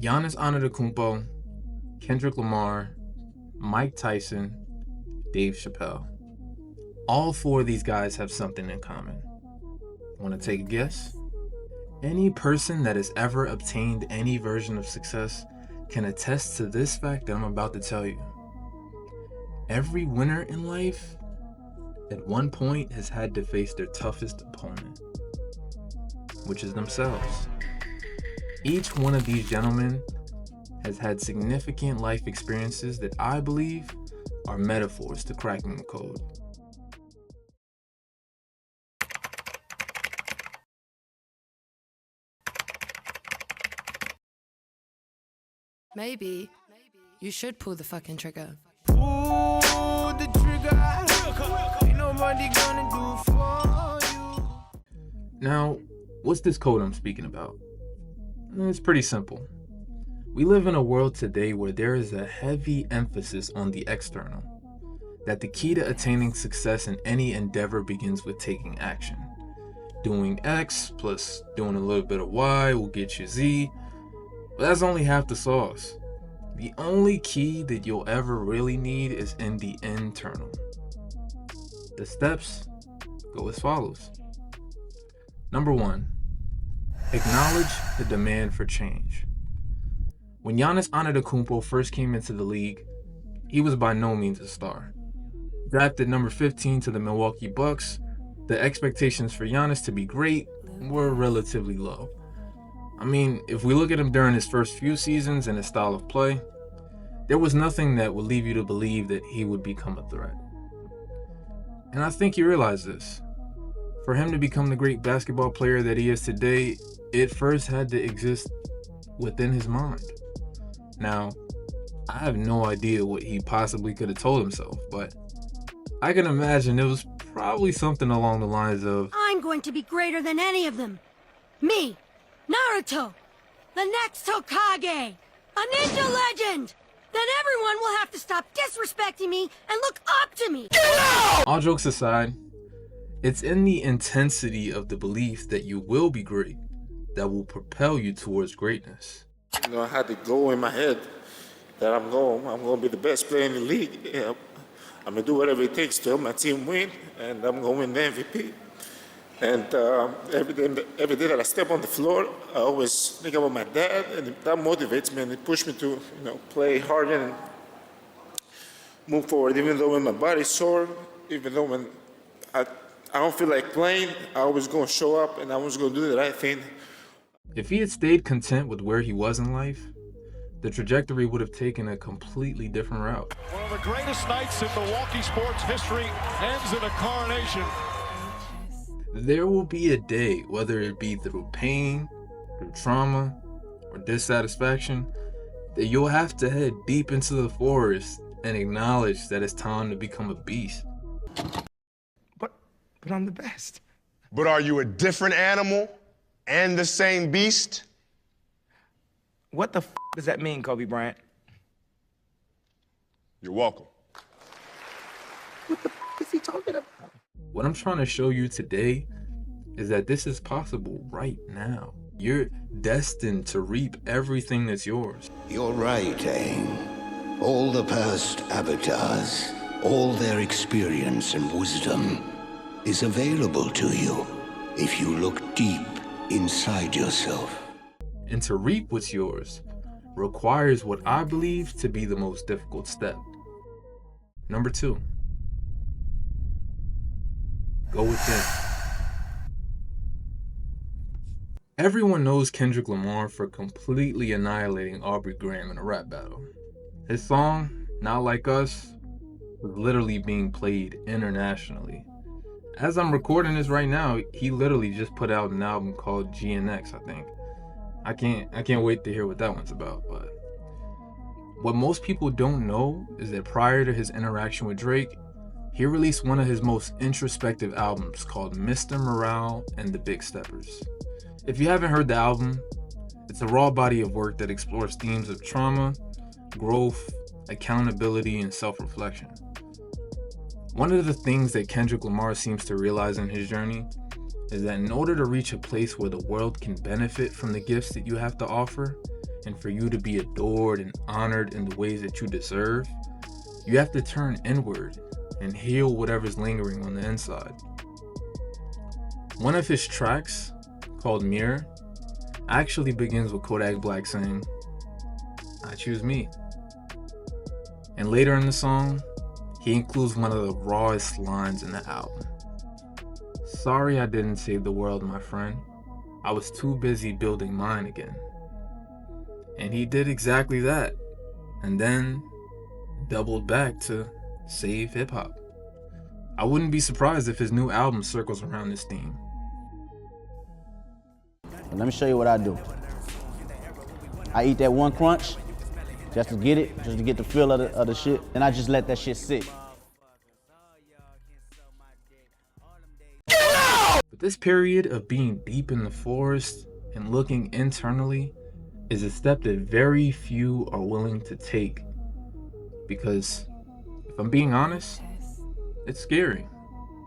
Giannis Antetokounmpo, Kendrick Lamar, Mike Tyson, Dave Chappelle. All four of these guys have something in common. Want to take a guess? Any person that has ever obtained any version of success can attest to this fact that I'm about to tell you. Every winner in life, at one point, has had to face their toughest opponent, which is themselves. Each one of these gentlemen has had significant life experiences that I believe are metaphors to cracking the code. Maybe you should pull the fucking trigger. Pull the trigger. Ain't nobody gonna do for you. Now, what's this code I'm speaking about? It's pretty simple. We live in a world today where there is a heavy emphasis on the external, that the key to attaining success in any endeavor begins with taking action. Doing X plus doing a little bit of Y will get you Z, but that's only half the sauce. The only key that you'll ever really need is in the internal. The steps go as follows. Number 1, acknowledge the demand for change. When Giannis Antetokounmpo first came into the league, he was by no means a star. Drafted number 15 to the Milwaukee Bucks, the expectations for Giannis to be great were relatively low. I mean, if we look at him during his first few seasons and his style of play, there was nothing that would leave you to believe that he would become a threat. And I think he realized this. For him to become the great basketball player that he is today, it first had to exist within his mind. Now, I have no idea what he possibly could have told himself, but I can imagine it was probably something along the lines of, I'm going to be greater than any of them. Me, Naruto, the next Hokage, a ninja legend. Then everyone will have to stop disrespecting me and look up to me. All jokes aside, it's in the intensity of the belief that you will be great that will propel you towards greatness. I had the goal in my head that I'm going to be the best player in the league. Yeah, I'm going to do whatever it takes to help my team win, and I'm going to win the MVP. And every day that I step on the floor, I always think about my dad, and that motivates me and it pushes me to play harder and move forward. Even though when my body's sore, even though when I don't feel like playing, I always going to show up and I was going to do the right thing. If he had stayed content with where he was in life, the trajectory would have taken a completely different route. One of the greatest nights in Milwaukee sports history ends in a coronation. There will be a day, whether it be through pain, through trauma, or dissatisfaction, that you'll have to head deep into the forest and acknowledge that it's time to become a beast. But I'm the best. But are you a different animal and the same beast? What the does that mean, Kobe Bryant? You're welcome. What the is he talking about? What I'm trying to show you today is that this is possible right now. You're destined to reap everything that's yours. You're right, Aang. All the past avatars, all their experience and wisdom is available to you if you look deep inside yourself. And to reap what's yours requires what I believe to be the most difficult step. Number 2. Go within. Everyone knows Kendrick Lamar for completely annihilating Aubrey Graham in a rap battle. His song, Not Like Us, was literally being played internationally. As I'm recording this right now, he literally just put out an album called GNX, I think. I can't wait to hear what that one's about, but what most people don't know is that prior to his interaction with Drake, he released one of his most introspective albums called Mr. Morale and the Big Steppers. If you haven't heard the album, it's a raw body of work that explores themes of trauma, growth, accountability, and self-reflection. One of the things that Kendrick Lamar seems to realize in his journey is that in order to reach a place where the world can benefit from the gifts that you have to offer, and for you to be adored and honored in the ways that you deserve, you have to turn inward and heal whatever's lingering on the inside. One of his tracks, called Mirror, actually begins with Kodak Black saying, "I choose me." And later in the song, he includes one of the rawest lines in the album. "Sorry I didn't save the world, my friend. I was too busy building mine again." And he did exactly that, and then doubled back to save hip-hop. I wouldn't be surprised if his new album circles around this theme. Let me show you what I do. I eat that one crunch just to get it, just to get the feel of the shit, and I just let that shit sit. But this period of being deep in the forest and looking internally is a step that very few are willing to take. Because, if I'm being honest, it's scary.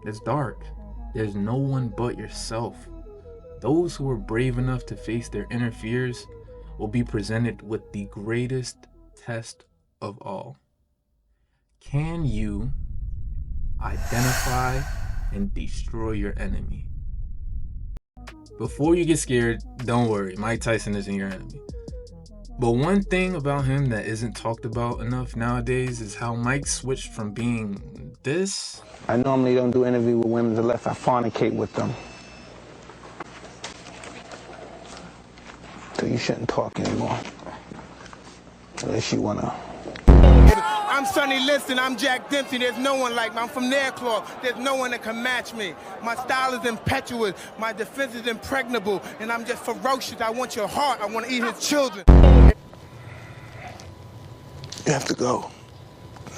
It's dark. There's no one but yourself. Those who are brave enough to face their inner fears will be presented with the greatest test of all. Can you identify and destroy your enemy? Before you get scared, don't worry, Mike Tyson isn't your enemy. But one thing about him that isn't talked about enough nowadays is how Mike switched from being this. I normally don't do interviews with women unless I fornicate with them. So you shouldn't talk anymore. Unless you wanna. I'm Sonny Liston, I'm Jack Dempsey, there's no one like me. I'm from Nairclaw, there's no one that can match me. My style is impetuous, my defense is impregnable, and I'm just ferocious. I want your heart, I want to eat his children. You have to go.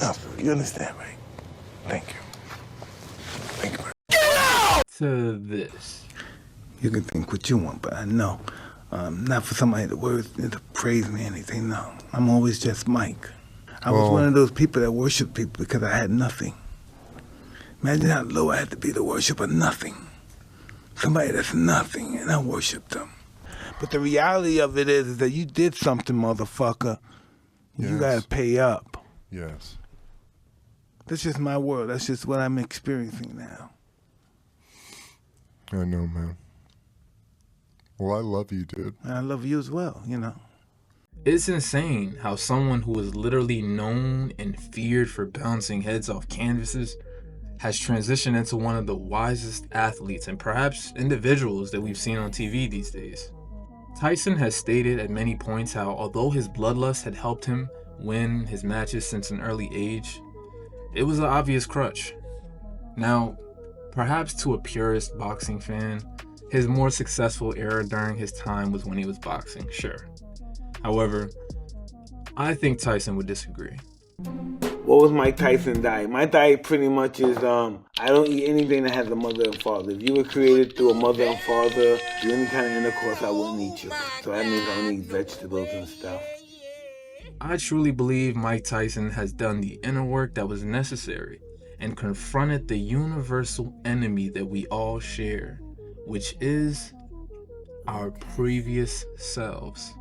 Now, you understand, right? Thank you. Thank you. To this. You can think what you want, but I know. Not for somebody to praise me or anything, no. I'm always just Mike. I was one of those people that worship people because I had nothing. Imagine how low I had to be to worship a nothing. Somebody that's nothing, and I worship them. But the reality of it is that you did something, motherfucker. You gotta pay up. Yes. That's just my world. That's just what I'm experiencing now. I know, man. Well, I love you, dude. And I love you as well, you know. It's insane how someone who was literally known and feared for bouncing heads off canvases has transitioned into one of the wisest athletes and perhaps individuals that we've seen on TV these days. Tyson has stated at many points how although his bloodlust had helped him win his matches since an early age, it was an obvious crutch. Now, perhaps to a purist boxing fan, his more successful era during his time was when he was boxing, sure. However, I think Tyson would disagree. What was Mike Tyson's diet? My diet pretty much is, I don't eat anything that has a mother and father. If you were created through a mother and father, through any kind of intercourse, I wouldn't eat you. So that means I don't eat vegetables and stuff. I truly believe Mike Tyson has done the inner work that was necessary and confronted the universal enemy that we all share, which is our previous selves.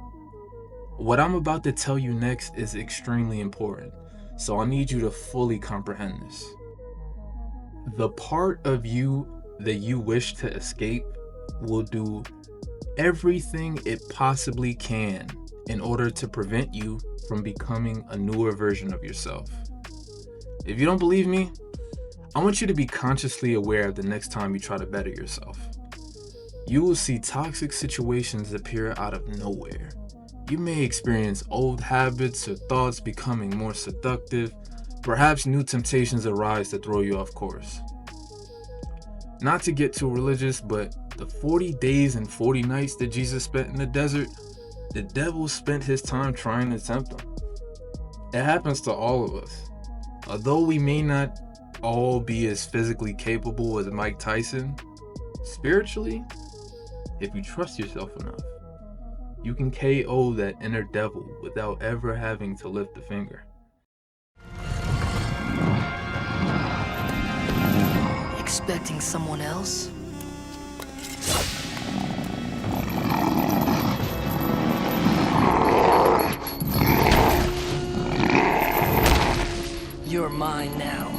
What I'm about to tell you next is extremely important, so I need you to fully comprehend this. The part of you that you wish to escape will do everything it possibly can in order to prevent you from becoming a newer version of yourself. If you don't believe me, I want you to be consciously aware of the next time you try to better yourself. You will see toxic situations appear out of nowhere. You may experience old habits or thoughts becoming more seductive. Perhaps new temptations arise to throw you off course. Not to get too religious, but the 40 days and 40 nights that Jesus spent in the desert, the devil spent his time trying to tempt him. It happens to all of us. Although we may not all be as physically capable as Mike Tyson, spiritually, if you trust yourself enough, you can KO that inner devil without ever having to lift a finger. Expecting someone else? mine now.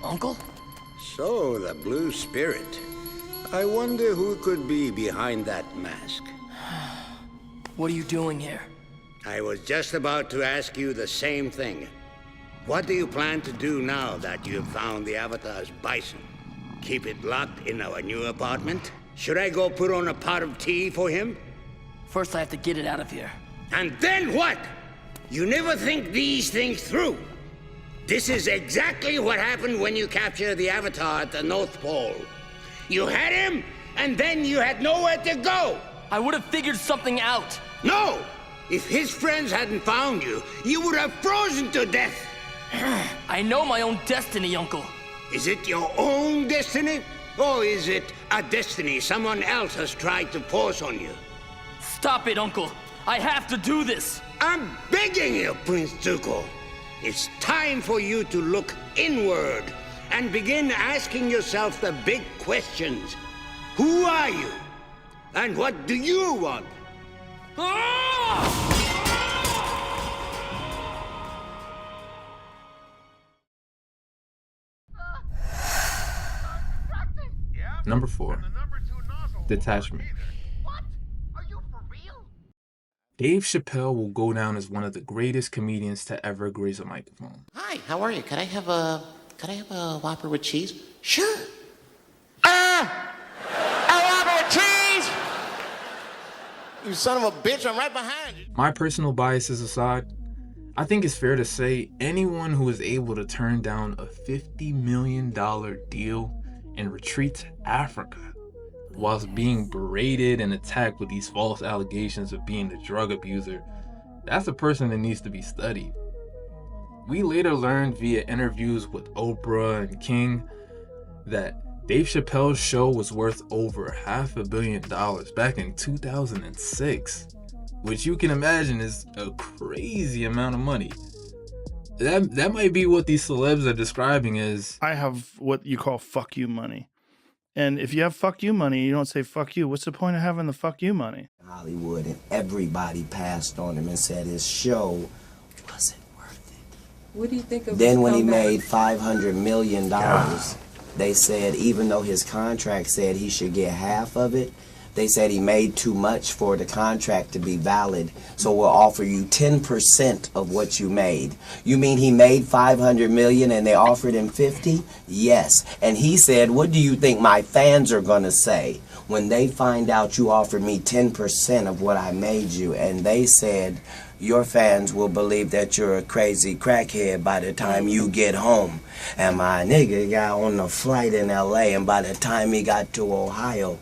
Uncle? So, the Blue Spirit. I wonder who could be behind that mask. What are you doing here? I was just about to ask you the same thing. What do you plan to do now that you've found the Avatar's bison? Keep it locked in our new apartment? Should I go put on a pot of tea for him? First, I have to get it out of here. And then what? You never think these things through. This is exactly what happened when you captured the Avatar at the North Pole. You had him, and then you had nowhere to go. I would have figured something out. No! If his friends hadn't found you, you would have frozen to death. I know my own destiny, Uncle. Is it your own destiny? Or is it a destiny someone else has tried to force on you? Stop it, Uncle. I have to do this. I'm begging you, Prince Zuko. It's time for you to look inward and begin asking yourself the big questions. Who are you? And what do you want? Number 4. Detachment. Dave Chappelle will go down as one of the greatest comedians to ever grace a microphone. Hi, how are you? Could I have a Whopper with cheese? Sure. A Whopper with cheese! You son of a bitch, I'm right behind you. My personal biases aside, I think it's fair to say anyone who is able to turn down a $50 million deal and retreat to Africa whilst being berated and attacked with these false allegations of being a drug abuser, that's a person that needs to be studied. We later learned via interviews with Oprah and King that Dave Chappelle's show was worth over $500 million back in 2006, which you can imagine is a crazy amount of money. That might be what these celebs are describing as... I have what you call fuck you money. And if you have fuck you money, you don't say fuck you. What's the point of having the fuck you money? Hollywood, and everybody passed on him and said his show wasn't worth it. What do you think of Then when he made $500 million, they said even though his contract said he should get half of it, they said he made too much for the contract to be valid, so we'll offer you 10% of what you made. You mean he made $500 million and they offered him 50? Yes. And he said, what do you think my fans are gonna say when they find out you offered me 10% of what I made you? And they said, your fans will believe that you're a crazy crackhead by the time you get home. And my nigga got on the flight in LA, and by the time he got to Ohio,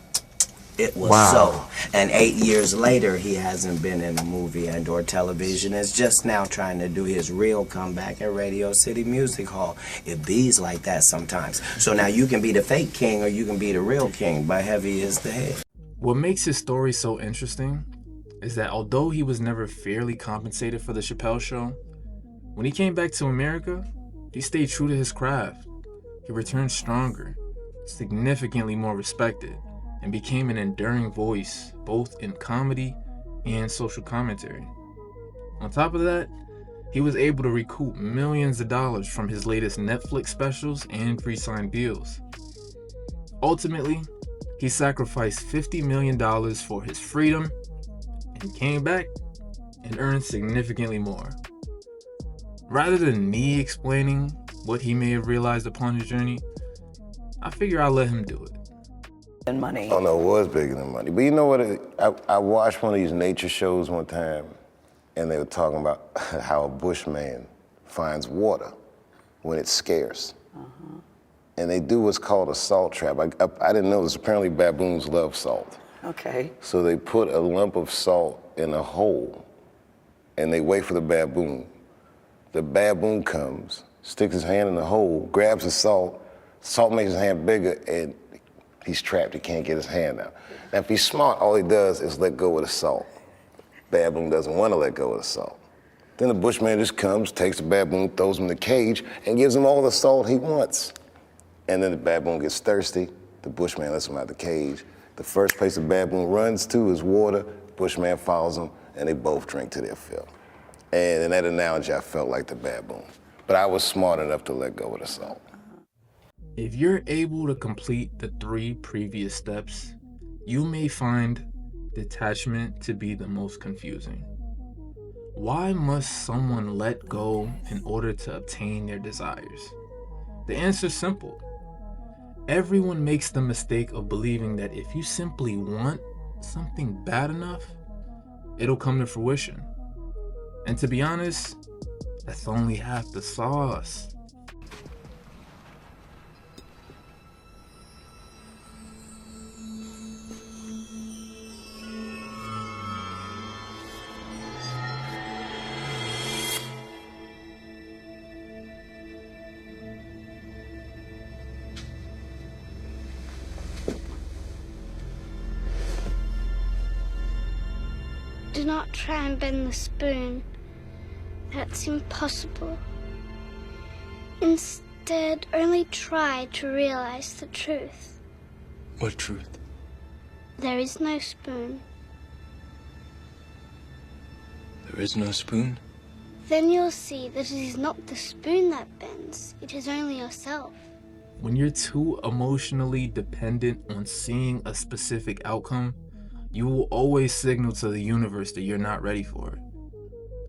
it was so. And 8 years later, he hasn't been in a movie and or television. Is just now trying to do his real comeback at Radio City Music Hall. It bees like that sometimes. So now you can be the fake king or you can be the real king, but heavy is the head. What makes his story so interesting is that although he was never fairly compensated for the Chappelle show, when he came back to America, he stayed true to his craft. He returned stronger, significantly more respected, and became an enduring voice both in comedy and social commentary. On top of that, he was able to recoup millions of dollars from his latest Netflix specials and pre-signed deals. Ultimately, he sacrificed $50 million for his freedom and came back and earned significantly more. Rather than me explaining what he may have realized upon his journey, I figure I'll let him do it. And money. Oh no, it was bigger than money. But you know what? I watched one of these nature shows one time, and they were talking about how a bushman finds water when it's scarce. And they do what's called a salt trap. I didn't know this. Apparently baboons love salt. Okay. So they put a lump of salt in a hole, and they wait for the baboon. The baboon comes, sticks his hand in the hole, grabs the salt makes his hand bigger, and he's trapped, he can't get his hand out. Now if he's smart, all he does is let go of the salt. Baboon doesn't want to let go of the salt. Then the bushman just comes, takes the baboon, throws him in the cage, and gives him all the salt he wants. And then the baboon gets thirsty, the bushman lets him out of the cage. The first place the baboon runs to is water, Bushman follows him, and they both drink to their fill. And in that analogy, I felt like the baboon. But I was smart enough to let go of the salt. If you're able to complete the 3 previous steps, you may find detachment to be the most confusing. Why must someone let go in order to obtain their desires? The answer's simple. Everyone makes the mistake of believing that if you simply want something bad enough, it'll come to fruition. And to be honest, that's only half the sauce. Do not try and bend the spoon. That's impossible. Instead, only try to realize the truth. What truth? There is no spoon. There is no spoon? Then you'll see that it is not the spoon that bends, it is only yourself. When you're too emotionally dependent on seeing a specific outcome, you will always signal to the universe that you're not ready for it.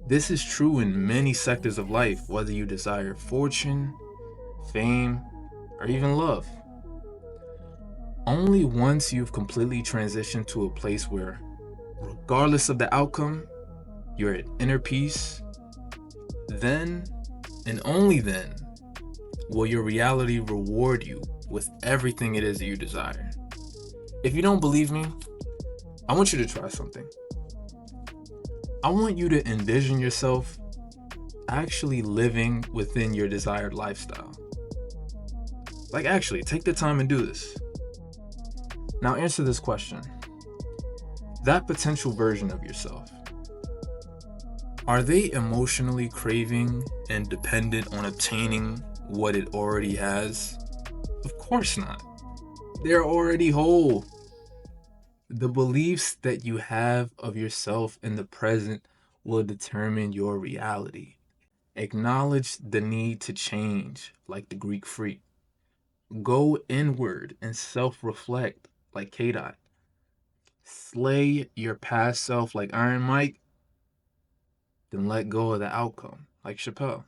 This is true in many sectors of life, whether you desire fortune, fame, or even love. Only once you've completely transitioned to a place where, regardless of the outcome, you're at inner peace, then, and only then, will your reality reward you with everything it is that you desire. If you don't believe me, I want you to try something. I want you to envision yourself actually living within your desired lifestyle. Like, actually, take the time and do this. Now answer this question. That potential version of yourself, are they emotionally craving and dependent on obtaining what it already has? Of course not. They're already whole. The beliefs that you have of yourself in the present will determine your reality. Acknowledge the need to change, like the Greek freak. Go inward and self-reflect, like K-Dot. Slay your past self, like Iron Mike. Then let go of the outcome, like Chappelle.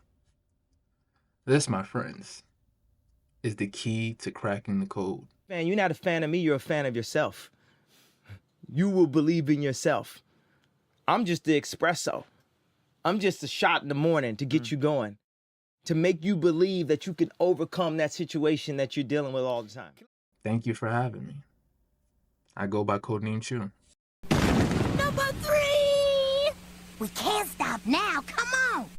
This, my friends, is the key to cracking the code. Man, you're not a fan of me, you're a fan of yourself. You will believe in yourself. I'm just the espresso. I'm just a shot in the morning to get you going, to make you believe that you can overcome that situation that you're dealing with all the time. Thank you for having me. I go by codename Chew. Number 3! We can't stop now, come on!